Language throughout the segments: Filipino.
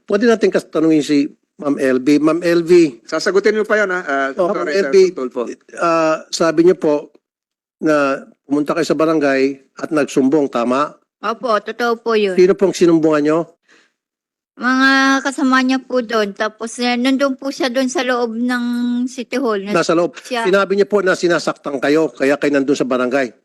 pwede natin tanungin si Ma'am LV. Ma'am LV, Sasagutin mo pa yan, Ma'am Torres, LV, Tulfo. sabi niyo po na pumunta kayo sa barangay at nagsumbong, tama? Opo, totoo po yun. Sino pong sinumbungan niyo? Mga kasama niya po doon. Tapos nandun po siya doon sa loob ng City Hall. Nasa loob. Siya. Sinabi niyo po na sinasaktan kayo, kaya kayo nandun sa barangay.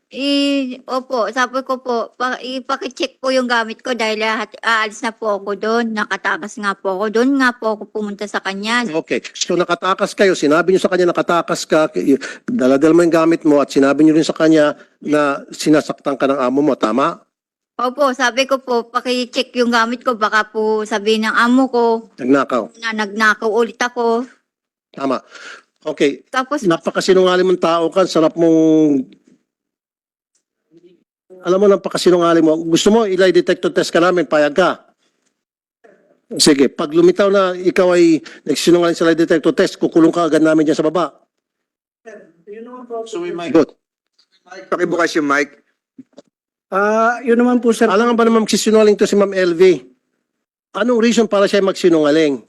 Opo, sabi ko po, ipakicheck po yung gamit ko dahil aalis na po ako doon. Nakatakas nga po ako doon. Nga po ako pumunta sa kanya. Okay. So nakatakas kayo, sinabi niyo sa kanya nakatakas ka, daladal mo yung gamit mo at sinabi niyo rin sa kanya na sinasaktan ka ng amo mo, tama? Opo, sabi ko po, pakicheck yung gamit ko. Baka po sabihin ng amo ko Nagnakaw. na nagnakaw ulit ako. Tama. Okay. Tapos, Napakasinungaling mong tao ka, sarap mong... Alam mo, napakasinungaling mo. Gusto mo, lie detector test ka namin, payag ka. Sige, pag lumitaw na ikaw ay nagsinungaling sa lie detector test, kukulong ka agad namin dyan sa baba. So, good. Pakibukas yung mic. Yun naman po, sir. Alam nga ba naman magsisinungaling to si Ma'am LV? Anong reason para siya magsinungaling?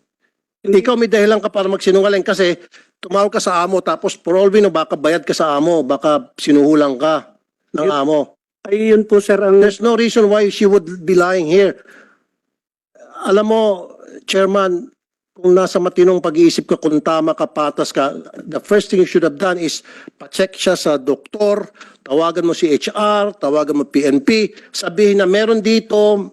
Ikaw may dahilan ka para magsinungaling kasi tumawag ka sa amo tapos for all we know, baka bayad ka sa amo, baka sinuhulang ka ng amo. Ay, yun po, sir. There's no reason why she would be lying here. Alam mo, Chairman, kung nasa matinong pag-iisip ka, kung tama ka, patas ka, the first thing you should have done is pa-check siya sa doktor, tawagan mo si HR, tawagan mo PNP, sabihin na meron dito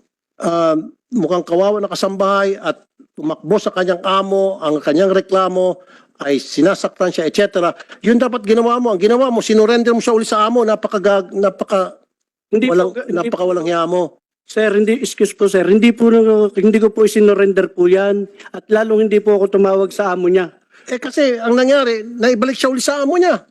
mukhang kawawa na kasambahay at tumakbo sa kanyang amo, ang kanyang reklamo ay sinasaktan siya, etc. Yun dapat ginawa mo. Ang ginawa mo, sinurrender mo siya uli sa amo, napakawalang hiya mo. Sir, excuse po, sir. Hindi ko po isinorender po yan. At lalong hindi po ako tumawag sa amo niya. Kasi ang nangyari, naibalik siya uli sa amo niya.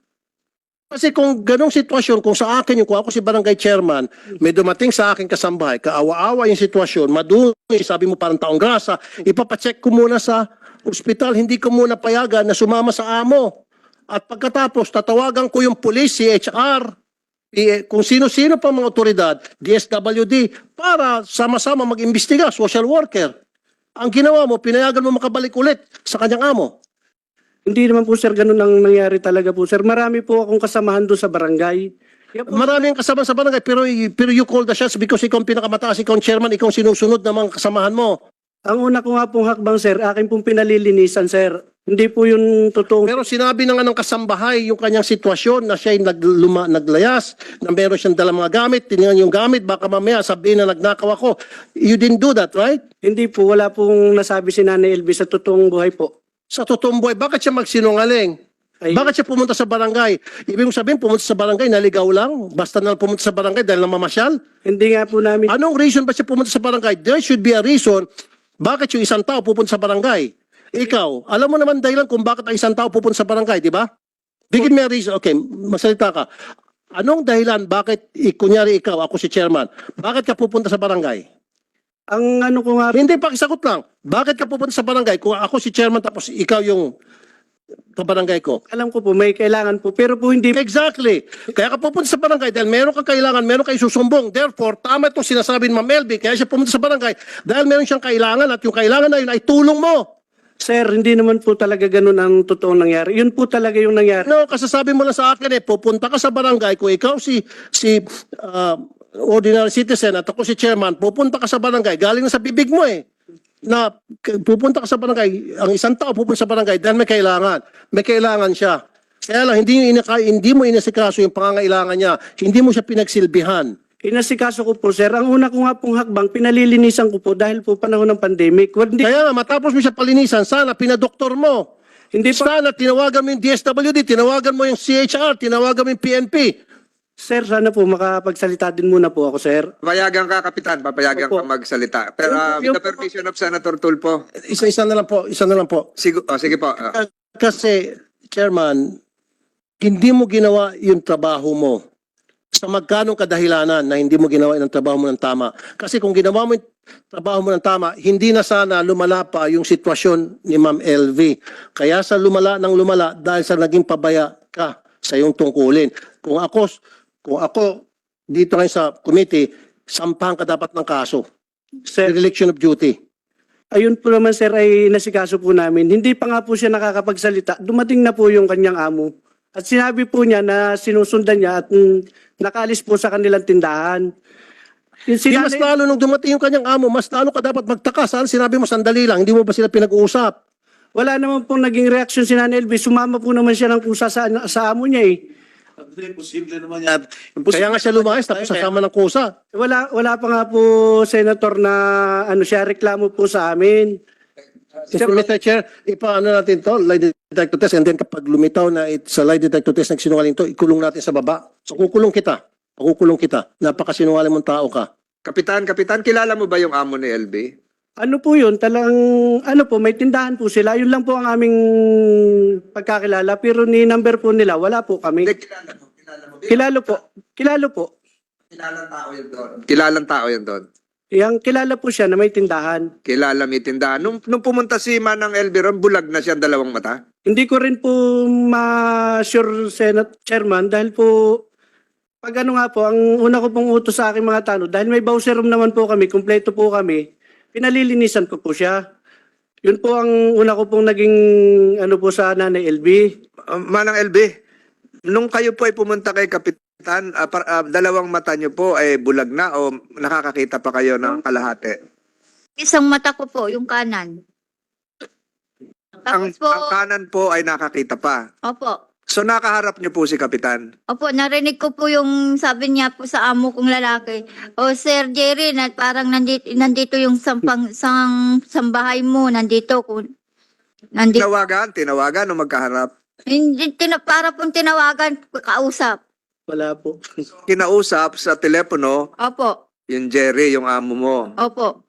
Kasi kung ganong sitwasyon, kung sa akin kung ako si barangay chairman, may dumating sa akin kasambahay, kaawa-awa yung sitwasyon, madumi, sabi mo parang taong grasa, ipapacheck ko muna sa ospital, hindi ko muna payagan na sumama sa amo. At pagkatapos, tatawagan ko yung police, si HR, kung sino-sino pa mga otoridad, DSWD, para sama-sama mag-imbestiga, social worker. Ang ginawa mo, pinayagan mo makabalik ulit sa kanyang amo. Hindi naman po, sir, ganun ang nangyari talaga po, sir. Marami po akong kasamahan doon sa barangay. Maraming kasama sa barangay, pero you call the shots because ikaw ang pinakamataas, ikaw ang chairman, ikaw ang sinusunod ng mga kasamahan mo. Ang una ko nga pong hakbang, sir, akin pong pinalilinisan, sir. Hindi po yun totoo. Pero sinabi na nga ng kasambahay yung kanyang sitwasyon na siya naglayas, na meron siyang dalang mga gamit, tinignan yung gamit, baka mamaya sabihin na nagnakaw ako. You didn't do that, right? Hindi po, wala pong nasabi si Nanay Elvis sa totoong buhay po. Sa totoong buhay, bakit siya magsinungaling? Bakit siya pumunta sa barangay? Ibig sabihin, pumunta sa barangay, naligaw lang? Basta na pumunta sa barangay dahil namamasyal? Hindi nga po namin. Anong reason ba siya pumunta sa barangay? There should be a reason bakit yung isang tao pupunta sa barangay. Ikaw, alam mo naman dahilan kung bakit ang isang tao pupunta sa barangay, di ba? Bigyan mo reason. Okay, masalita ka. Anong dahilan bakit, kunyari ikaw, ako si chairman, bakit ka pupunta sa barangay? Ang ano ko nga, Hindi, pakisagot lang. Bakit ka pupunta sa barangay kung ako si chairman tapos ikaw yung kabarangay ko? alam ko po, may kailangan po. Pero po hindi. Exactly. Kaya ka pupunta sa barangay dahil meron kang kailangan, meron kang susumbong. Therefore, tama itong sinasabi ni Ma'am LB, kaya siya pumunta sa barangay dahil meron siyang kailangan at yung kailangan na yun ay tulong mo. Sir, hindi naman po talaga ganun ang totoong nangyari. Yun po talaga yung nangyari. No, kasasabi mo lang sa akin pupunta ka sa barangay kung ikaw si ordinary citizen at ako si chairman, pupunta ka sa barangay, galing na sa bibig mo na pupunta ka sa barangay, ang isang tao pupunta sa barangay dahil may kailangan siya. Kaya lang, hindi mo inasikaso yung pangangailangan niya, hindi mo siya pinagsilbihan. Inasikaso ko po, sir. Ang una ko nga pong hakbang, pinalilinisan ko po dahil po panahon ng pandemic. Kaya nga, matapos mo siya palinisan, sana pinadoktor mo. Hindi po, Sana tinawagan mo yung DSWD, tinawagan mo yung CHR, tinawagan mo yung PNP. sir, sana po makapagsalita din muna po ako, sir. Papayagan ka, Kapitan. Papayagan ka Opo. magsalita. Pero with the permission of Senator Tulfo. Isa na lang po. Sige po. Kasi, Chairman, hindi mo ginawa yung trabaho mo. Sa magkanong kadahilanan na hindi mo ginawa yung trabaho mo ng tama. Kasi kung ginawa mo yung trabaho mo ng tama, hindi na sana lumala pa yung sitwasyon ni Ma'am LV. Kaya sa lumala dahil sa naging pabaya ka sa iyong tungkulin. Kung ako dito ngayon sa committee, sampahan ka dapat ng kaso. Sir, Dereliction of duty. Ayun po naman sir ay nasikaso po namin. Hindi pa nga po siya nakakapagsalita. Dumating na po yung kanyang amo. At sinabi po niya na sinusundan niya at nakaalis po sa kanilang tindahan. Di mas lalo nung dumating yung kanyang amo, mas lalo ka dapat magtaka. Saan sinabi mo sandali lang, hindi mo ba sila pinag-uusap? Wala naman pong naging reaksyon si Nanay LV. Sumama po naman siya ng kusa sa amo niya eh. Posible naman yan. Kaya nga siya lumayas tapos sasama ng kusa. Wala pa nga po, Senator, na siya reklamo po sa amin. Mr. Chair, ipaano natin to, lie detector test, and then kapag lumitaw na sa lie detector test nagsinungaling to, ikulong natin sa baba. So kukulong kita. Napakasinungaling mong tao ka. Kapitan, kilala mo ba yung amo ni LB? Ano po yun? May tindahan po sila. Yun lang po ang aming pagkakilala. Pero ni number po nila, wala po kami. Hindi, kilala mo. Kilalo po. Kilalang tao yun doon. Kilalang tao yun doon. Yang kilala po siya na may tindahan. Kilala may tindahan. Nung pumunta si Manang LB ron, bulag na siya ang dalawang mata. Hindi ko rin po ma-sure, Senate Chairman, dahil po, pag ano nga po, ang una ko pong utos sa aking mga tanong, dahil may bowser room naman po kami, kumpleto po kami, pinalilinisan ko po siya. Yun po ang una ko pong naging po sa Nanay LB. Manang LB, nung kayo po ay pumunta kay Kapitan, dalawang mata niyo po ay bulag na o nakakakita pa kayo ng kalahati? Isang mata ko po, yung kanan. Ang Tapos po, kanan po ay nakakita pa. opo. So nakaharap niyo po si Kapitan. Opo, narinig ko po yung sabi niya po sa amo kong lalaki. O Sir Jerry, parang nandito yung sambahay mo, nandito. Tinawagan o magkaharap. Hindi, para pong tinawagan, kausap. Wala po. Kinausap sa telepono, Opo, yung Jerry, yung amo mo. opo.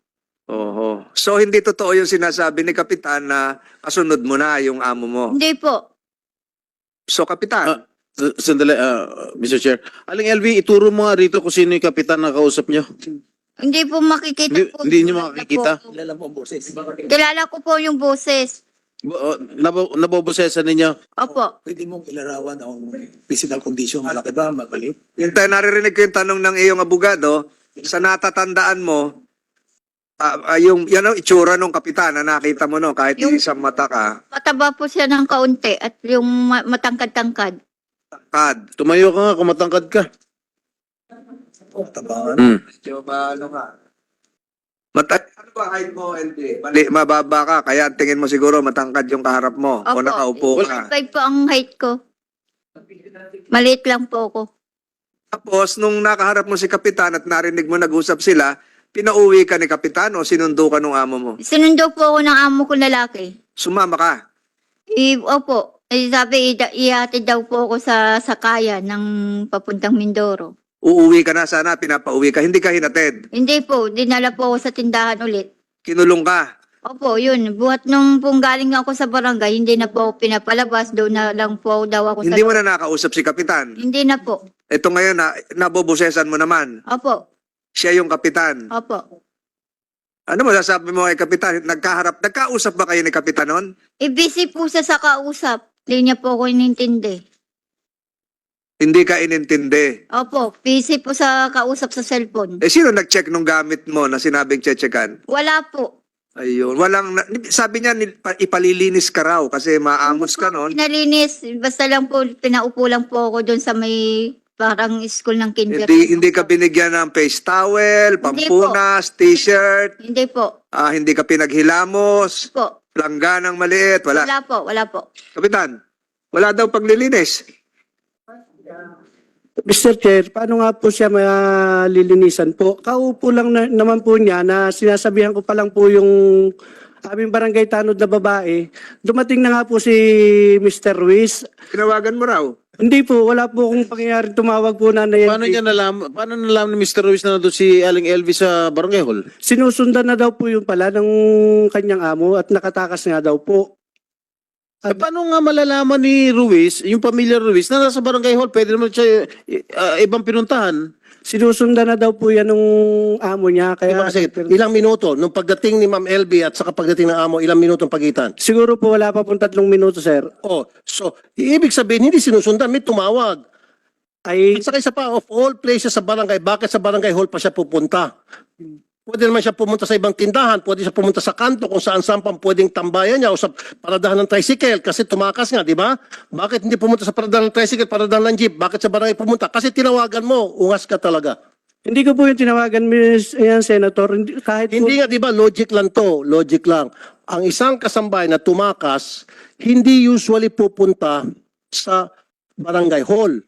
Oho. So hindi totoo yung sinasabi ni Kapitan na kasunod mo na yung amo mo. Hindi po. So Kapitan, Sandali, Mr. Chair. Aling LV, ituro mo nga rito kung sino yung kapitan na kausap nyo. Hindi po makikita po. Hindi niyo makikita? Kilala ko po yung boses. Nabobosesan ninyo. Opo. Pwede mong ilarawan ang physical condition. Malaki ba? Mabalik? naririnig ko yung tanong ng iyong abogado, sa natatandaan mo, yan ang itsura ng Kapitan na nakita mo no, kahit Yung- isang mata ka, Mataba po siya ng kaunti at yung matangkad-tangkad. kad. Tumayo ka nga kung matangkad ka. Tabangan. Medyo ano ka? Ano ba height mo, LB? Mababa ka, kaya ang tingin mo siguro matangkad yung kaharap mo o Opo. nakaupo ka. 5 po ang height ko. Maliit lang po ako. Tapos, nung nakaharap mo si Kapitan at narinig mo nag-usap sila, pinauwi ka ni Kapitan o sinundo ka ng amo mo? Sinundo po ako ng amo kong lalaki. Sumama ka. Opo. Sabi, ihatid daw po ako sa sakayan ng papuntang Mindoro. Uuwi ka na sana, pinapauwi ka. Hindi ka hinatid. Hindi po, dinala po ako sa tindahan ulit. Kinulong ka. Opo, yun. Buhat nung pong galing ako sa barangay, hindi na po ako pinapalabas. Doon na lang po daw ako Hindi sa... mo na nakausap si Kapitan. Hindi na po. Ito ngayon, nabobosesan mo naman. Opo, Siya yung Kapitan. opo. Ano mo sasabi mo kay Kapitan? Nagkausap ba kayo ni Kapitan noon? Busy po siya sa kausap. Hindi niya po ako inintindi. Hindi ka inintindi. Opo, busy po sa kausap sa cellphone. Sino nag-check nung gamit mo na sinabing chechekan? Wala po. Ayun. Sabi niya, ipalilinis ka raw kasi maamos ka noon. Pinalinis, basta lang po, pinaupo lang po ako doon sa may parang school ng kinder. Hindi ka binigyan ng face towel, pampunas, t-shirt, Hindi po. hindi ka pinaghilamos, Po. langganang maliit, wala. Wala po. Kapitan, wala daw paglilinis. Mr. Chair, paano nga po siya malilinisan po? Kaupo lang naman po niya na sinasabihan ko pa lang po yung aming barangay tanod na babae. Dumating na nga po si Mr. Ruiz. Tinawagan mo raw. Hindi po, wala po akong pangyayari tumawag po na Paano nalaman ni Mr. Ruiz na nandun si Aling LV sa Barangay Hall? Sinusundan na daw po yung pala ng kanyang amo at nakatakas nga daw po. Paano nga malalaman ni Ruiz, yung pamilya Ruiz, na nasa Barangay Hall? Pwede naman siya ibang pinuntahan. Sinusundan na daw po yan ng amo niya. Kaya, Ilang minuto nung pagdating ni Ma'am LB at saka pagdating ng amo, ilang minuto ang pagitan? siguro po wala pa pong 3 minuto, sir. Oh, so ibig sabihin hindi sinusundan, may tumawag. Ay, At saka isa pa, of all places sa barangay, bakit sa Barangay Hall pa siya pupunta? Pwede naman siya pumunta sa ibang tindahan, pwede siya pumunta sa kanto kung saan-saan pang pwedeng tambayan niya o sa paradahan ng tricycle kasi tumakas nga, di ba? Bakit hindi pumunta sa paradahan ng tricycle, paradahan ng jeep? Bakit sa barangay pumunta? Kasi tinawagan mo, ungas ka talaga. Hindi ko po yung tinawagan, yan, Senator. Kahit po, Hindi nga, di ba, logic lang to, logic lang. Ang isang kasambahay na tumakas, hindi usually pupunta sa barangay hall.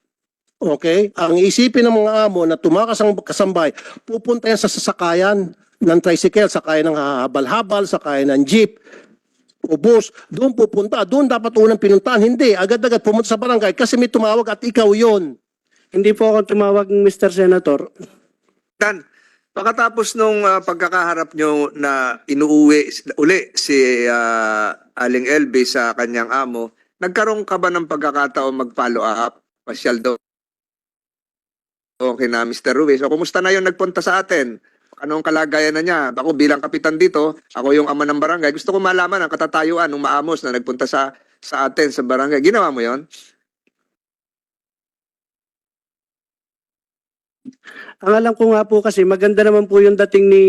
Okay? Ang isipin ng mga amo na tumakas ang kasambahay, pupunta yan sa sasakayan ng tricycle, sakayan ng habal-habal, sakayan ng jeep, o bus, doon pupunta. Doon dapat unang pinuntahan. Hindi, agad-agad pumunta sa barangay kasi may tumawag at ikaw yon. hindi po ako tumawag, Mr. Senator. Dan, pagkatapos nung pagkakaharap nyo na inuuwi uli si Aling LB sa kanyang amo, nagkaroon ka ba ng pagkakataon mag-follow up? Pasyal daw. Okay na, Mr. Ruiz. O, kumusta na yung nagpunta sa atin? Anong kalagayan na niya? Ako bilang kapitan dito, ako yung ama ng barangay. Gusto ko malaman ang katatayuan ng maamos na nagpunta sa atin sa barangay. Ginawa mo yon? Ang alam ko nga po kasi maganda naman po yung dating ni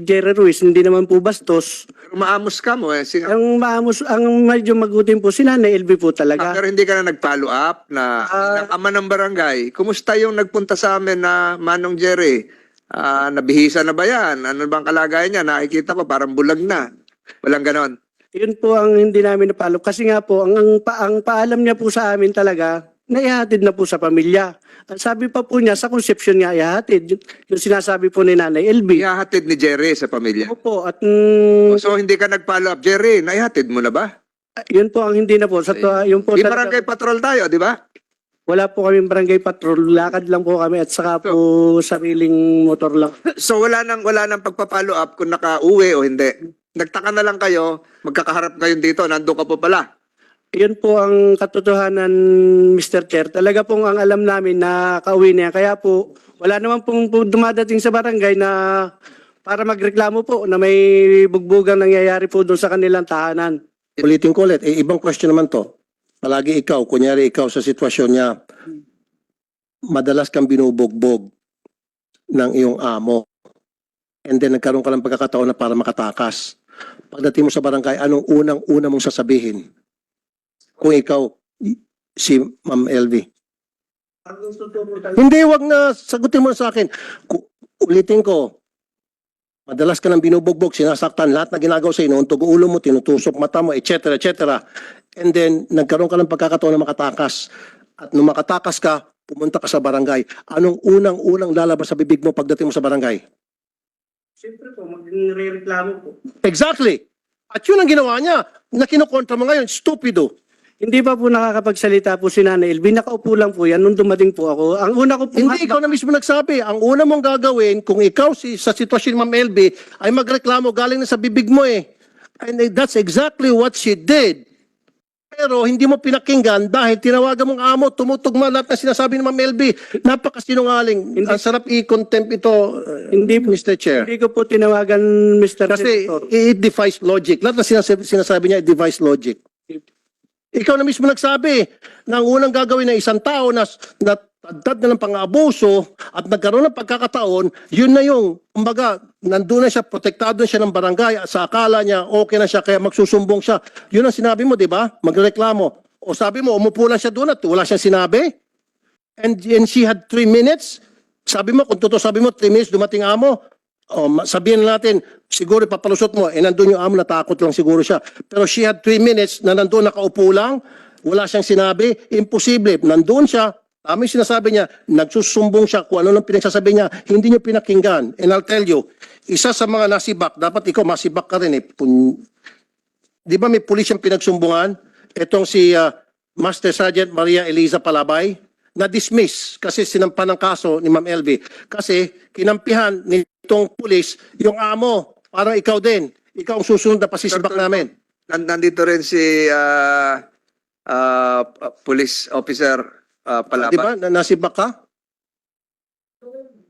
Jerry Ruiz, hindi naman po bastos. Pero maamos ka mo eh. Ang maamos, ang medyo magutin po, si Nanay LB po talaga. Pero hindi ka na nag-follow up na bilang ama ng barangay. Kumusta yung nagpunta sa amin na Manong Jerry? Nabihisa na ba yan? Ano bang kalagayan niya? Nakikita ko parang bulag na. Walang ganon. Yun po ang hindi namin napalo. Kasi nga po, ang paalam niya po sa amin talaga, naihatid na po sa pamilya. Ang sabi pa po niya, sa conception niya, ihatid. Yung sinasabi po ni Nanay LB. Ihahatid ni Jerry sa pamilya. Opo, at So hindi ka nag-follow up. Jerry, naihatid mo na ba? yun po ang hindi na po. Yun po Di talaga- barangay patrol tayo, di ba? wala po kaming barangay patrol. Lakad lang po kami at saka po sariling motor lang. So wala nang pagpa-follow up kung nakauwi o hindi. Nagtaka na lang kayo, magkakaharap kayo dito, nandun ka po pala. Yun po ang katotohanan, Mr. Chair. Talaga pong ang alam namin na kauwi niya. Kaya po, wala naman pong dumadating sa barangay na para magreklamo po na may bugbugang nangyayari po doon sa kanilang tahanan. Ulitin ko ulit, ibang question naman to. Palagi ikaw, kunyari ikaw sa sitwasyon niya, madalas kang binubugbog ng iyong amo. And then nagkaroon ka ng pagkakataon na para makatakas. Pagdating mo sa barangay, anong unang-una mong sasabihin? Kung ikaw, si Ma'am LV. Hindi, wag na, sagutin mo na sa akin. Ulitin ko, madalas ka nang binubugbog, sinasaktan, lahat na ginagawa sa inuuntog ulo mo, tinutusok mata mo, etc. etc. And then, nagkaroon ka ng pagkakataon na makatakas. At nung makatakas ka, pumunta ka sa barangay. Anong unang-unang lalabas sa bibig mo pagdating mo sa barangay? Siyempre po, magre-reklamo po. Exactly. At yun ang ginawa niya. Na kinukontra mo ngayon, stupido. Hindi pa po nakakapagsalita po si Nanay LB. Nakaupo lang po yan nung dumating po ako. Ang una ko po... Hindi, ikaw na mismo nagsabi. Ang una mong gagawin, kung ikaw sa sitwasyon ni Ma'am LB, ay magreklamo galing na sa bibig mo eh. And that's exactly what she did. Pero hindi mo pinakinggan dahil tinawagan mong amo, tumutugma lahat na sinasabi ni Ma'am LB. Napakasinungaling. Ang sarap i-contempt ito, Hindi po, Mr. Chair. hindi ko po tinawagan, Mr. Kasi Senator. it defies logic. Lahat na sinasabi niya, it defies logic. Ikaw na mismo nagsabi na ang unang gagawin ng isang tao na natagdad na ng pang-abuso at nagkaroon ng pagkakataon, yun na yung, kumbaga, nandun na siya, protektado na siya ng barangay, sa akala niya, okay na siya, kaya magsusumbong siya. Yun ang sinabi mo, di ba? Magreklamo. O sabi mo, umupo lang siya doon at wala siyang sinabi. And she had 3 minutes. Sabi mo, kung totoo sabi mo, 3 minutes dumating amo. O, sabihin natin, siguro papalusot mo, nandun yung amo, natakot lang siguro siya. Pero she had 3 minutes na nandun nakaupo lang, wala siyang sinabi, imposible. Nandun siya, tama yung sinasabi niya, nagsusumbong siya kung ano lang pinagsasabi niya, hindi niyo pinakinggan. And I'll tell you, isa sa mga nasibak, dapat ikaw masibak ka rin eh. Di ba may pulis yung pinagsumbungan? Itong si Master Sergeant Maria Eliza Palabay, na-dismiss kasi sinampan ng kaso ni Ma'am LB. Kasi kinampihan nitong pulis yung amo, parang ikaw din. Ikaw ang susunod na pasisibak namin. Nandito rin si police officer Palaba. Di ba? Nasibak ka?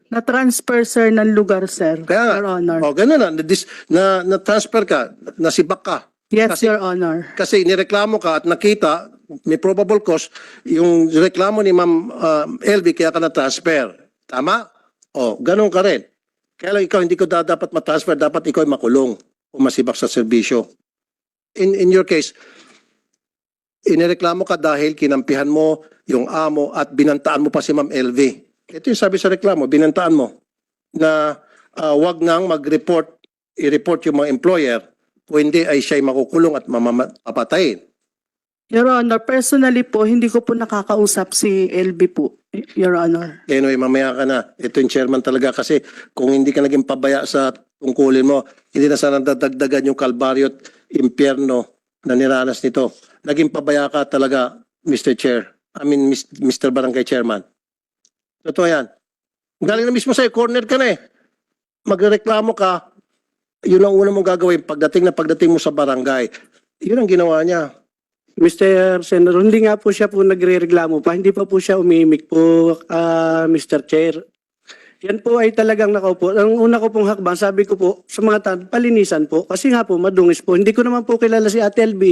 Na-transfer, sir, ng lugar, sir. Kaya nga. Your Honor. O, ganun na. Na-transfer ka, nasibak ka. Yes, kasi- Your Honor. Kasi nireklamo ka at nakita, may probable cause, yung reklamo ni Ma'am LB kaya ka na-transfer. Tama? O, ganun ka rin. Kaya lang ikaw hindi ko dapat matransfer, dapat ikaw ay makulong o masibak sa serbisyo. In your case, inireklamo ka dahil kinampihan mo yung amo at binantaan mo pa si Ma'am LV. Ito yung sabi sa reklamo, binantaan mo na wag nang mag-report, i-report yung mga employer kung hindi ay siya'y makukulong at mamapatayin. Your Honor, personally po, hindi ko po nakakausap si LB po, Your Honor. Anyway, mamaya ka na. Ito yung chairman talaga kasi kung hindi ka naging pabaya sa tungkulin mo, hindi na sana dadagdagan yung kalbaryo at impyerno na niranas nito. Naging pabaya ka talaga, Mr. Chair. Mr. Barangay Chairman. Totoo yan. Galing na mismo sa'yo, corner ka na eh. Magreklamo ka, yun ang una mong gagawin pagdating mo sa barangay. Yun ang ginawa niya. Mr. Senator, hindi nga po siya po nagre-reklamo pa. Hindi pa po siya umimik po, Mr. Chair. Yan po ay talagang nakaupo. Ang una ko pong hakbang, sabi ko po sa mga tao, palinisan po. Kasi nga po, madungis po. Hindi ko naman po kilala si Ate LB.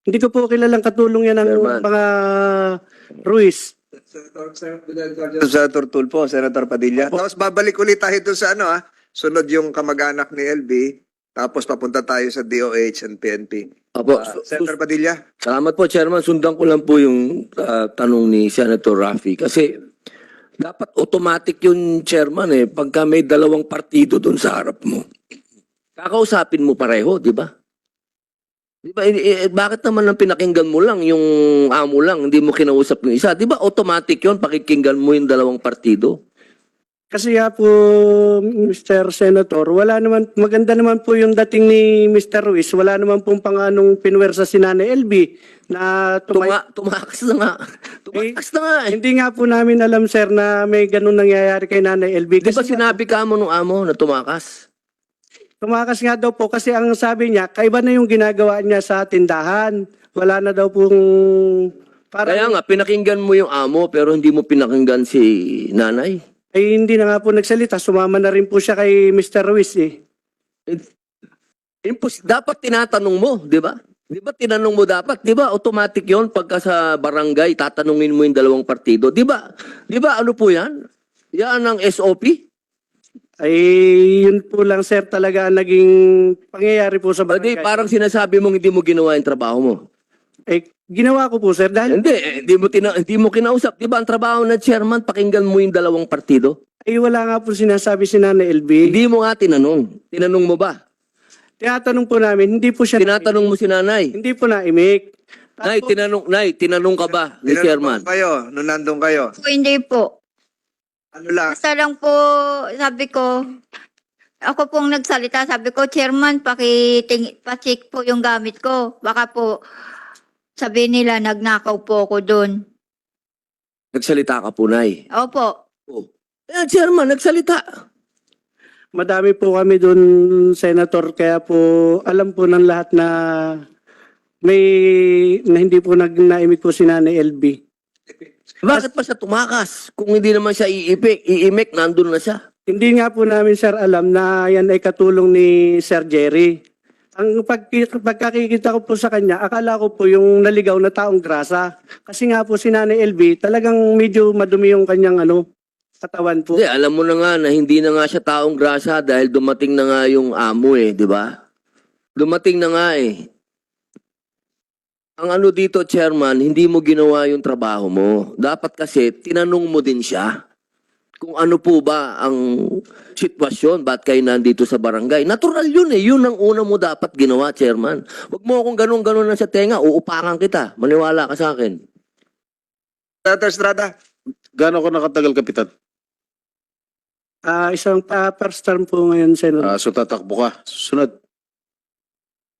Hindi ko po kilalang katulong yan ng Chairman. mga Ruiz. Senator Tulfo, Senator Padilla. Tapos babalik ulit tayo doon sa sunod yung kamag-anak ni LB, tapos papunta tayo sa DOH and PNP. Apo, Senator Padilla. salamat po, Chairman. Sundan ko lang po yung tanong ni Senator Raffy. Kasi dapat automatic yung Chairman pagka may dalawang partido doon sa harap mo. Kakausapin mo pareho, di ba? Di ba, bakit naman ang pinakinggan mo lang, yung amo lang, hindi mo kinausap yung isa? Di ba automatic yun, pakikinggan mo yung dalawang partido? Kasi nga po, Mr. Senator, wala naman, maganda naman po yung dating ni Mr. Ruiz. Wala naman pong panganong pinwersa si Nanay LB na Tumakas na nga. Tumakas na nga eh. Hindi nga po namin alam, sir, na may ganun nangyayari kay Nanay LB. Di ba sinabi ka mo nung amo na tumakas? Tumakas nga daw po kasi ang sabi niya, kaiba na yung ginagawa niya sa tindahan. Wala na daw pong... Kaya nga, pinakinggan mo yung amo pero hindi mo pinakinggan si nanay. Ay hindi na nga po nagsalita. Sumama na rin po siya kay Mr. Ruiz eh. Dapat tinatanong mo, di ba? Di ba tinanong mo dapat? Di ba automatic yon pagka sa barangay, tatanungin mo yung dalawang partido. Di ba? Di ba ano po yan? Yan ang SOP? Ay yun po lang, sir, talaga ang naging pangyayari po sa Di, barangay. parang sinasabi mong hindi mo ginawa yung trabaho mo. Eh, ginawa ko po, sir, dahil Hindi mo kinausap. Di ba ang trabaho ng chairman, pakinggan mo yung dalawang partido? ay wala nga po sinasabi si Nanay LB. Hindi mo nga tinanong. Tinanong mo ba? Tinatanong po namin, hindi po siya Tinatanong mo si nanay. hindi po naimik. Nay, tinanong ka ba ni chairman? Tinanong kayo, nung nandun kayo. Po, hindi po. Ano lang? Basta lang po, sabi ko, ako pong nagsalita, sabi ko, Chairman, pa-check po yung gamit ko. Baka po, sabi nila, nagnakaw po ako doon. Nagsalita ka po, Nay. Opo. Chairman, nagsalita. Madami po kami doon, Senator, kaya po alam po ng lahat na hindi po naimik po si Nanay LB. Bakit pa siya tumakas? Kung hindi naman siya iimik, nandun na siya. Hindi nga po namin, sir, alam na yan ay katulong ni Sir Jerry. Ang pagkakikita ko po sa kanya, akala ko po yung naligaw na taong grasa. Kasi nga po si Nanay LB, talagang medyo madumi yung kanyang katawan po. Hindi, alam mo na nga na hindi na nga siya taong grasa dahil dumating na nga yung amo di ba? Dumating na nga Ang ano dito, Chairman, hindi mo ginawa yung trabaho mo. Dapat kasi, tinanong mo din siya kung ano po ba ang sitwasyon, ba't kayo nandito sa barangay. Natural yun Yun ang una mo dapat ginawa, Chairman. Huwag mo akong ganun-ganun na sa tenga, uupakan kita. Maniwala ka sa akin. Senator Estrada. Gaano ko nakatagal, Kapitan? Isang first term po ngayon, Senator. So tatakbo ka. Sunod.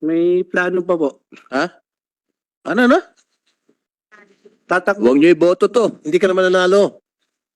May plano pa po. Ha? Ano na? Tatakbo. Huwag niyo iboto to. Hindi ka naman nanalo.